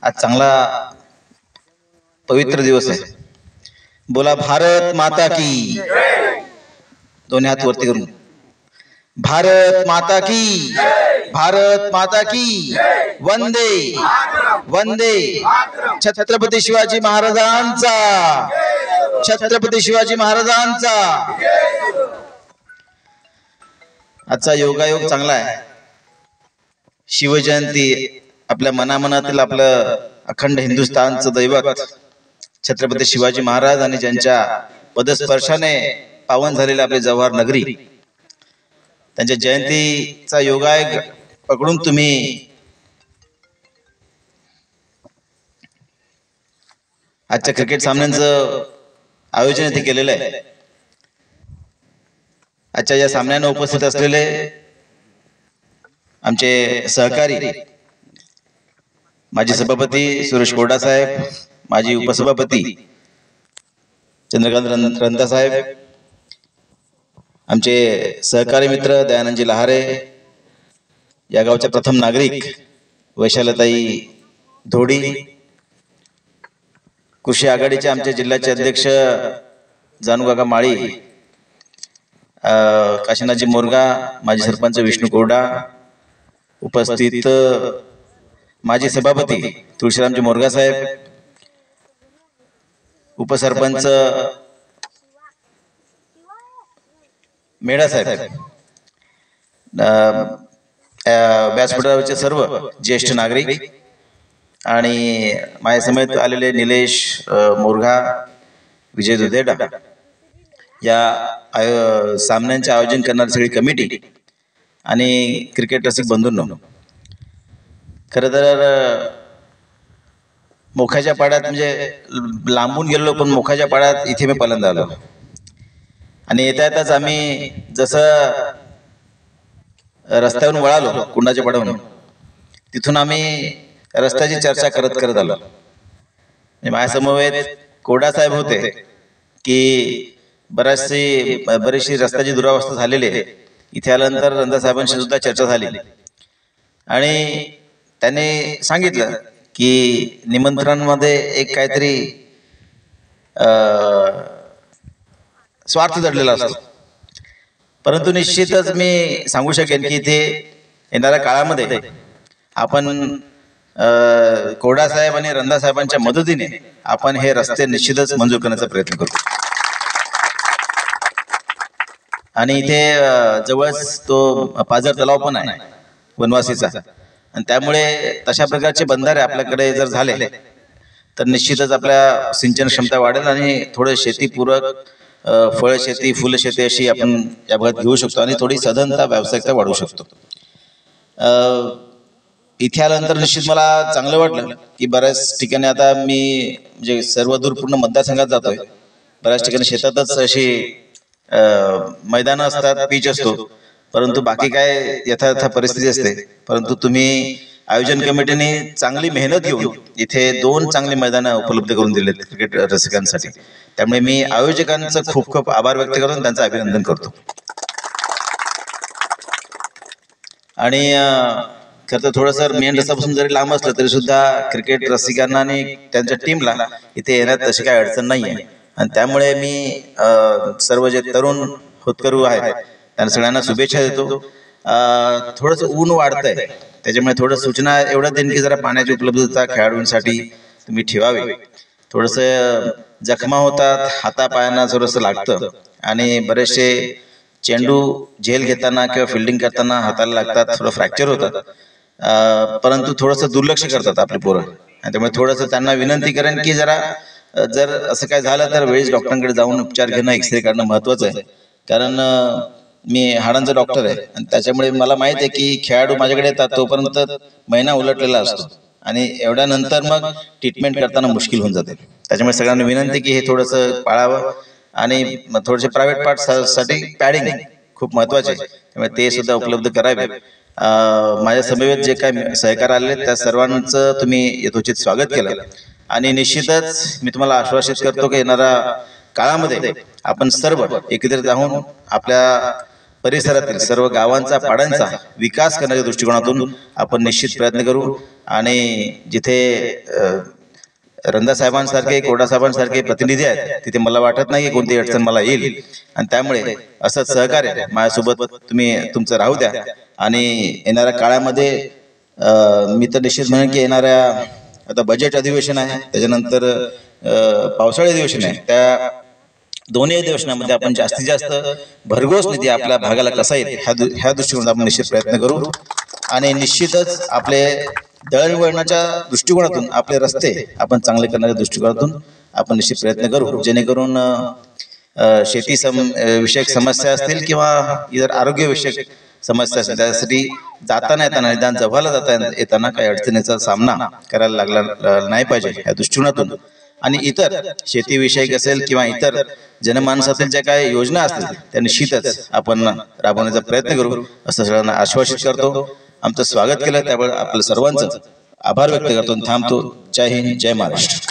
आज चांगला पवित्र दिवस आहे. बोला भारत माता की जय. दोन्ही हात वरती करून भारत माता की भारत माता की वंदे वंदे. छत्रपती शिवाजी महाराजांचा छत्रपती शिवाजी महाराजांचा. आजचा योगायोग चांगला आहे. शिवजयंती आपल्या मनामनातील आपलं अखंड हिंदुस्थानचं दैवत छत्रपती शिवाजी महाराज आणि ज्यांच्या पदस्पर्शाने पावन झालेले आपले जव्हार नगरी, त्यांच्या जयंतीचा योगायोग पकडून तुम्ही आजच्या क्रिकेट सामन्यांचं आयोजन इथे केलेलं आहे. आजच्या या सामन्यांना उपस्थित असलेले आमचे सहकारी माजी सभापती सुरेश कोरडा साहेब, माजी उपसभापती चंद्रकांत रंधा साहेब, आमचे सहकारी मित्र दयानंदजी लहारे, या गावच्या प्रथम नागरिक वैशालताई धोडी, कृषी आघाडीचे आमचे जिल्ह्याचे अध्यक्ष जानूकाका माळी, काशीनाथजी मोरगा, माजी सरपंच विष्णू कोरडा, उपस्थित माजी सभापती तुळशीरामजी मोरगा साहेब, उपसरपंच मेढा साहेब, व्यासपीठावरचे सर्व ज्येष्ठ नागरिक आणि माझ्या समेत आलेले निलेश मोरगा, विजय दुधेडा, या सामन्यांचे आयोजन करणारी सगळी कमिटी आणि क्रिकेट रसिक बंधूंनो, खरं तर मोखाच्या पाड्यात म्हणजे लांबून गेलो, पण मोखाच्या पाड्यात इथे मी पहिल्यांदा आलो. आणि येता येताच आम्ही जसं रस्त्यावरून वळालो कुंडाच्या पाड्यावरून, तिथून आम्ही रस्त्याची चर्चा करत करत आलो. माझ्यासमवेत कोरडा साहेब होते की बरीचशी रस्त्याची दुरावस्था झालेली आहे. इथे आल्यानंतर रंधा साहेबांशी सुद्धा चर्चा झाली आणि त्यांनी सांगितलं की निमंत्रणामध्ये एक काहीतरी स्वार्थ दडलेला असतो. परंतु निश्चितच मी सांगू शकेन की इथे येणाऱ्या काळामध्ये आपण कोरडा साहेब आणि रंधा साहेबांच्या मदतीने आपण हे रस्ते निश्चितच मंजूर करण्याचा प्रयत्न करू. आणि इथे जवळच तो पाझर तलाव पण आहे वनवासीचा, आणि त्यामुळे तशा प्रकारचे बंधारे आपल्याकडे जर झाले तर निश्चितच आपल्या सिंचन क्षमता वाढेल आणि थोडं शेतीपूरक फळशेती फुलशेती अशी आपण या भागात घेऊ शकतो आणि थोडी सधनता व्यावसायिकता वाढवू शकतो. इथे आल्यानंतर निश्चित मला चांगलं वाटलं की बऱ्याच ठिकाणी आता मी म्हणजे सर्व दूर पूर्ण मतदारसंघात जातोय. बऱ्याच ठिकाणी शेतातच अशी मैदानं असतात, पिच असतो, परंतु बाकी काय यथायथा परिस्थिती असते. परंतु तुम्ही आयोजन कमिटीने चांगली मेहनत घेऊन इथे 2 चांगली मैदानं उपलब्ध करून दिलेत क्रिकेट रसिकांसाठी. त्यामुळे मी आयोजकांचं खूप खूप आभार व्यक्त करून त्यांचं अभिनंदन करतो. आणि खरं तर थोडंसं मेन रस्त्यापासून जरी लांब असलं तरी सुद्धा क्रिकेट रसिकांना आणि त्यांच्या टीमला इथे येण्यात तशी काही अडचण नाही आहे. आणि त्यामुळे मी सर्व जे तरुण होतकरू आहेत त्यांना सगळ्यांना शुभेच्छा देतो. थोडंसं ऊन वाढतंय, त्याच्यामुळे थोडं सूचना एवढं देईन की जरा पाण्याची उपलब्धता खेळाडूंसाठी तुम्ही ठेवावी. थोडंसं जखमा होतात, हातापायांना थोडंसं लागतं आणि बरेचसे चेंडू झेल घेताना किंवा फिल्डिंग करताना हाताला लागतात, थोडं फ्रॅक्चर होतात. परंतु थोडंसं दुर्लक्ष करतात आपले पोरं, आणि त्यामुळे थोडंसं त्यांना विनंती करेन की जरा जर असं काय झालं तर वेळेस डॉक्टरांकडे जाऊन उपचार घेणं, एक्सरे काढणं महत्त्वाचं आहे. कारण मी हाडांचा डॉक्टर आहे आणि त्याच्यामुळे मला माहित आहे की खेळाडू माझ्याकडे येतात तोपर्यंत महिना उलटलेला असतो आणि एवढ्यानंतर मग ट्रीटमेंट करताना मुश्किल होऊन जाते. त्याच्यामुळे सगळ्यांना विनंती की हे थोडंसं पाळावं आणि थोडेसे प्रायव्हेट पार्टसाठी पॅडिंग खूप महत्त्वाचे आहे, त्यामुळे ते सुद्धा उपलब्ध करावे. माझ्या समवेत जे काय सहकार आले त्या सर्वांचं तुम्ही यथोचित स्वागत केलं आणि निश्चितच मी तुम्हाला आश्वासित करतो की येणाऱ्या काळामध्ये आपण सर्व एकत्रित राहून आपल्या परिसरातील सर्व गावांचा पाड्यांचा विकास करण्याच्या दृष्टिकोनातून आपण निश्चित प्रयत्न करू आणि जिथे रंधा साहेबांसारखे कोरडा साहेबांसारखे प्रतिनिधी आहेत तिथे मला वाटत नाही की कोणती अडचण मला येईल आणि त्यामुळे असंच सहकार्य माझ्यासोबत तुम्ही तुमचं राहू द्या आणि येणाऱ्या काळामध्ये मी तर निश्चित म्हणेन की येणाऱ्या आता बजेट अधिवेशन आहे त्याच्यानंतर पावसाळी अधिवेशन आहे त्या दोन्ही अधिवेशनामध्ये आपण जास्तीत जास्त भरघोस निधी आपल्या भागाला कसा येईल ह्या दृष्टिकोनातून आपण निश्चित प्रयत्न करू आणि निश्चितच आपले दळणवळणाच्या दृष्टिकोनातून आपले रस्ते आपण चांगले करण्याच्या दृष्टिकोनातून आपण निश्चित प्रयत्न करू जेणेकरून शेती विषयक समस्या असतील किंवा इतर आरोग्यविषयक समस्या असतील त्यासाठी जाताना येताना निदान जव्हाला येताना काही अडचणीचा सामना करायला लागला नाही पाहिजे या दृष्टिकोनातून आणि इतर शेतीविषयक असेल किंवा इतर जनमानसातील ज्या काही योजना असतील त्या निश्चितच आपण राबवण्याचा प्रयत्न करू असं सगळ्यांना आश्वासित करतो आमचं स्वागत केलं त्यामुळे आपल्या सर्वांचं आभार व्यक्त करतो थांबतो जय हिंद जय महाराष्ट्र